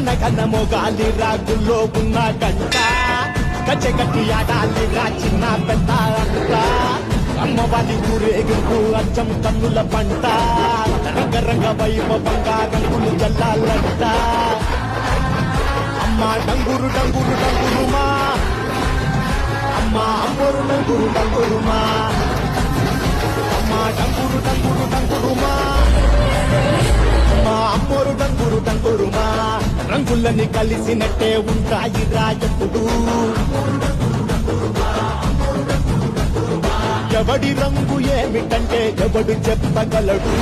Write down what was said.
గనగనమో గాలి రాగుల్లో ఉన్న గంట గచ్చగట్టి ఆడాలి రా చిన్న పెద్ద అంట అమ్మవారి ఊరేగింపు అచ్చం కన్నుల పంట రంగరంగ వైభవంగా రంగులు జల్లాలంట అమ్మ డంగురు డంగురు డంగురుమా అమ్మ అమ్మోరు డంగురు డంగురుమా అమ్మ డంగురు డంగురు డంగురుమా అమ్మ అమ్మోరు డంగురు డంగురుమా రంగులని కలిసినట్టే ఉంటాయి రాజప్పుడు ఎవడి రంగు ఏమిటంటే ఎవడు చెప్పగలడు